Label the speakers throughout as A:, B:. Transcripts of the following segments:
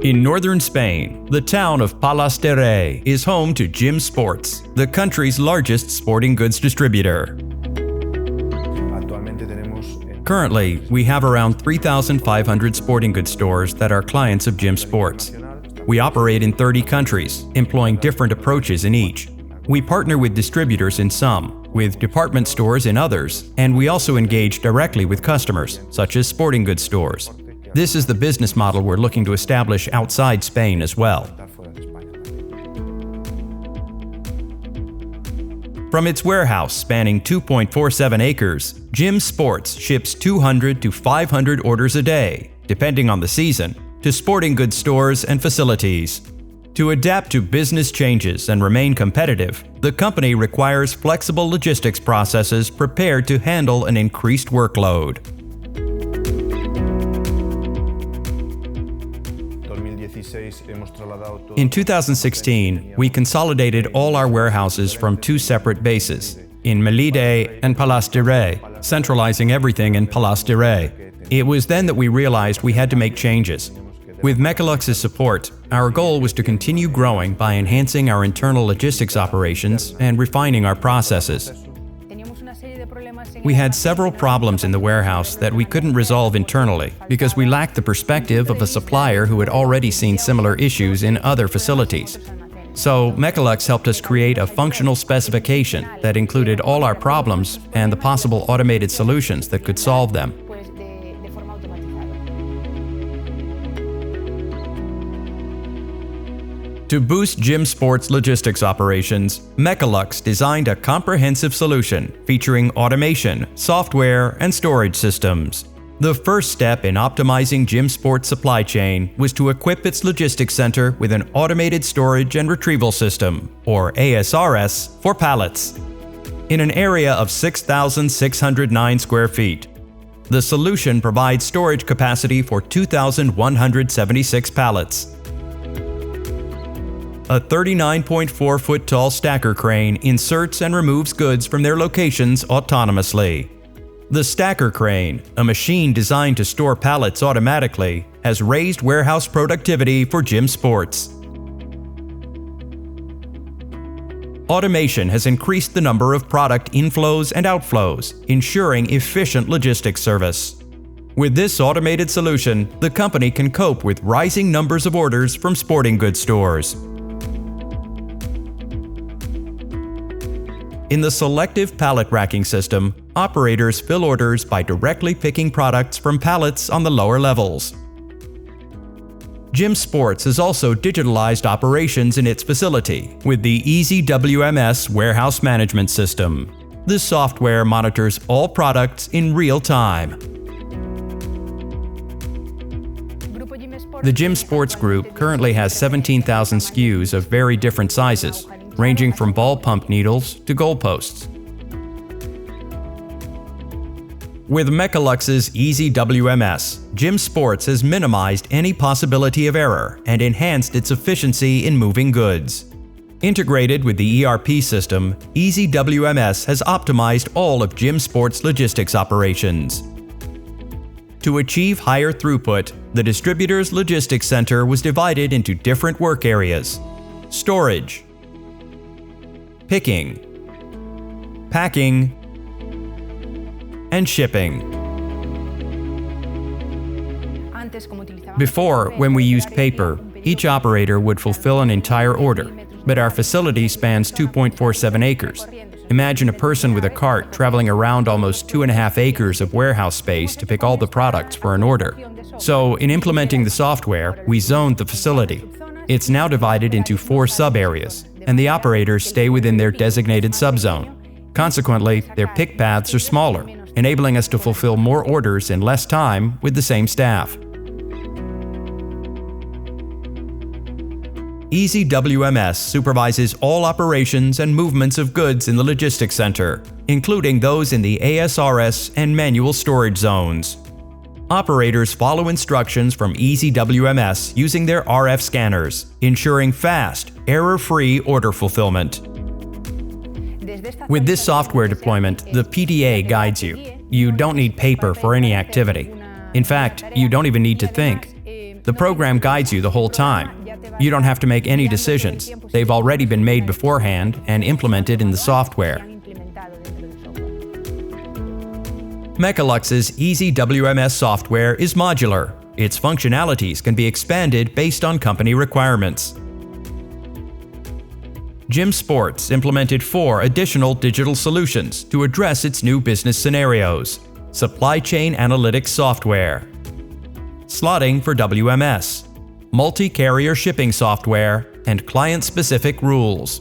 A: In northern Spain, the town of Palas de Rei is home to Gym Sports, the country's largest sporting goods distributor. Currently, we have around 3,500 sporting goods stores that are clients of Gym Sports. We operate in 30 countries, employing different approaches in each. We partner with distributors in some, with department stores in others, and we also engage directly with customers, such as sporting goods stores. This is the business model we're looking to establish outside Spain as well. From its warehouse spanning 2.47 acres, Gym Sports ships 200 to 500 orders a day, depending on the season, to sporting goods stores and facilities. To adapt to business changes and remain competitive, the company requires flexible logistics processes prepared to handle an increased workload. In 2016, we consolidated all our warehouses from two separate bases, in Melide and Palas de Rei, centralizing everything in Palas de Rei. It was then that we realized we had to make changes. With Mecalux's support, our goal was to continue growing by enhancing our internal logistics operations and refining our processes. We had several problems in the warehouse that we couldn't resolve internally because we lacked the perspective of a supplier who had already seen similar issues in other facilities. So Mecalux helped us create a functional specification that included all our problems and the possible automated solutions that could solve them. To boost Gym Sports logistics operations, Mecalux designed a comprehensive solution featuring automation, software, and storage systems. The first step in optimizing Gym Sports' supply chain was to equip its logistics center with an automated storage and retrieval system, or ASRS, for pallets, in an area of 6,609 square feet. The solution provides storage capacity for 2,176 pallets. A 39.4-foot tall stacker crane inserts and removes goods from their locations autonomously. The stacker crane, a machine designed to store pallets automatically, has raised warehouse productivity for Gym Sports. Automation has increased the number of product inflows and outflows, ensuring efficient logistics service. With this automated solution, the company can cope with rising numbers of orders from sporting goods stores. In the selective pallet racking system, operators fill orders by directly picking products from pallets on the lower levels. Gym Sports has also digitalized operations in its facility with the EasyWMS warehouse management system. This software monitors all products in real time. The Gym Sports Group currently has 17,000 SKUs of very different sizes, ranging from ball pump needles to goalposts. With Mecalux's EasyWMS, Gym Sports has minimized any possibility of error and enhanced its efficiency in moving goods. Integrated with the ERP system, EasyWMS has optimized all of Gym Sports' logistics operations. To achieve higher throughput, the distributor's logistics center was divided into different work areas: storage, picking, packing, and shipping. Before, when we used paper, each operator would fulfill an entire order, but our facility spans 2.47 acres. Imagine a person with a cart traveling around almost 2.5 acres of warehouse space to pick all the products for an order. So, in implementing the software, we zoned the facility. It's now divided into 4 sub-areas, and the operators stay within their designated subzone. Consequently, their pick paths are smaller, enabling us to fulfill more orders in less time with the same staff. EasyWMS supervises all operations and movements of goods in the logistics center, including those in the ASRS and manual storage zones. Operators follow instructions from EasyWMS using their RF scanners, ensuring fast, error-free order fulfillment. With this software deployment, the PDA guides you. You don't need paper for any activity. In fact, you don't even need to think. The program guides you the whole time. You don't have to make any decisions. They've already been made beforehand and implemented in the software. Mecalux's easy WMS software is modular. Its functionalities can be expanded based on company requirements. Gym Sports implemented 4 additional digital solutions to address its new business scenarios: supply chain analytics software, slotting for WMS, multi-carrier shipping software, and client-specific rules.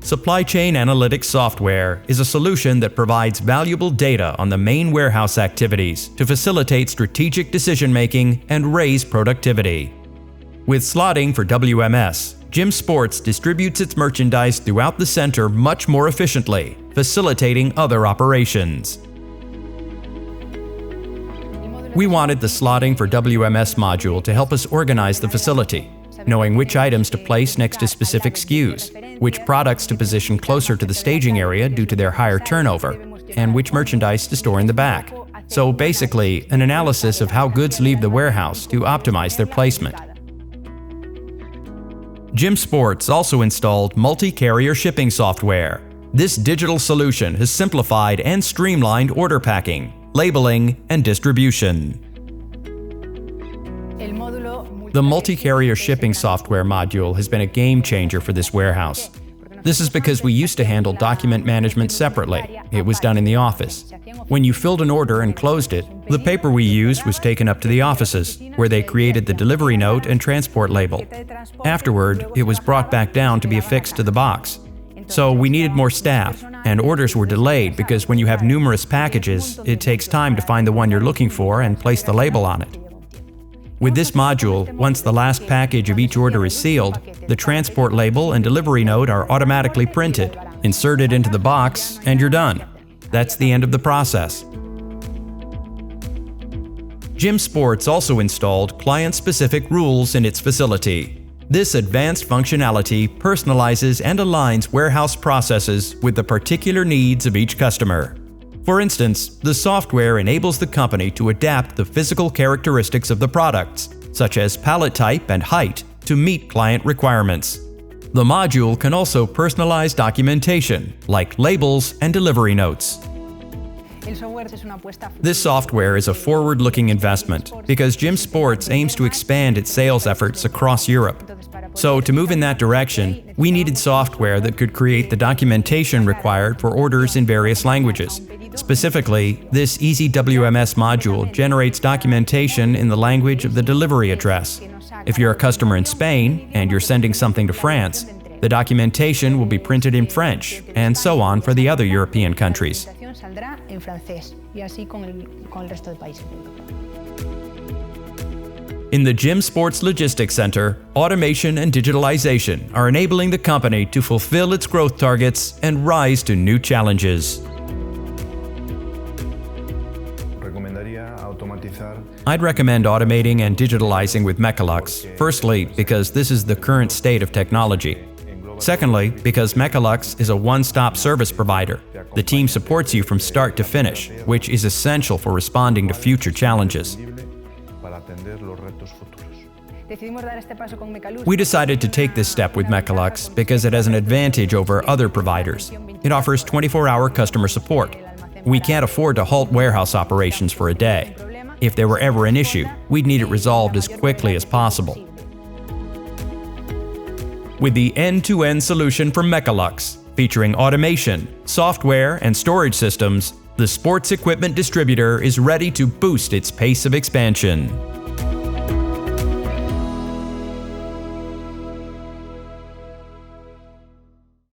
A: Supply chain analytics software is a solution that provides valuable data on the main warehouse activities to facilitate strategic decision-making and raise productivity. With slotting for WMS, Gym Sports distributes its merchandise throughout the center much more efficiently, facilitating other operations. We wanted the slotting for WMS module to help us organize the facility, knowing which items to place next to specific SKUs, which products to position closer to the staging area due to their higher turnover, and which merchandise to store in the back. So basically, an analysis of how goods leave the warehouse to optimize their placement. Gym Sports also installed multi-carrier shipping software. This digital solution has simplified and streamlined order packing, labeling, and distribution. The multi-carrier shipping software module has been a game changer for this warehouse. This is because we used to handle document management separately. It was done in the office. When you filled an order and closed it, the paper we used was taken up to the offices, where they created the delivery note and transport label. Afterward, it was brought back down to be affixed to the box. So we needed more staff, and orders were delayed because when you have numerous packages, it takes time to find the one you're looking for and place the label on it. With this module, once the last package of each order is sealed, the transport label and delivery note are automatically printed, inserted into the box, and you're done. That's the end of the process. Gym Sports also installed client-specific rules in its facility. This advanced functionality personalizes and aligns warehouse processes with the particular needs of each customer. For instance, the software enables the company to adapt the physical characteristics of the products, such as pallet type and height, to meet client requirements. The module can also personalize documentation, like labels and delivery notes. This software is a forward-looking investment because Gym Sports aims to expand its sales efforts across Europe. So to move in that direction, we needed software that could create the documentation required for orders in various languages. Specifically, this Easy WMS module generates documentation in the language of the delivery address. If you're a customer in Spain and you're sending something to France, the documentation will be printed in French, and so on for the other European countries. In the Gym Sports Logistics Center, automation and digitalization are enabling the company to fulfill its growth targets and rise to new challenges. I'd recommend automating and digitalizing with Mecalux, firstly because this is the current state of technology. Secondly, because Mecalux is a one-stop service provider. The team supports you from start to finish, which is essential for responding to future challenges. We decided to take this step with Mecalux because it has an advantage over other providers. It offers 24-hour customer support. We can't afford to halt warehouse operations for a day. If there were ever an issue, we'd need it resolved as quickly as possible. With the end-to-end solution from Mecalux, featuring automation, software, and storage systems, the sports equipment distributor is ready to boost its pace of expansion.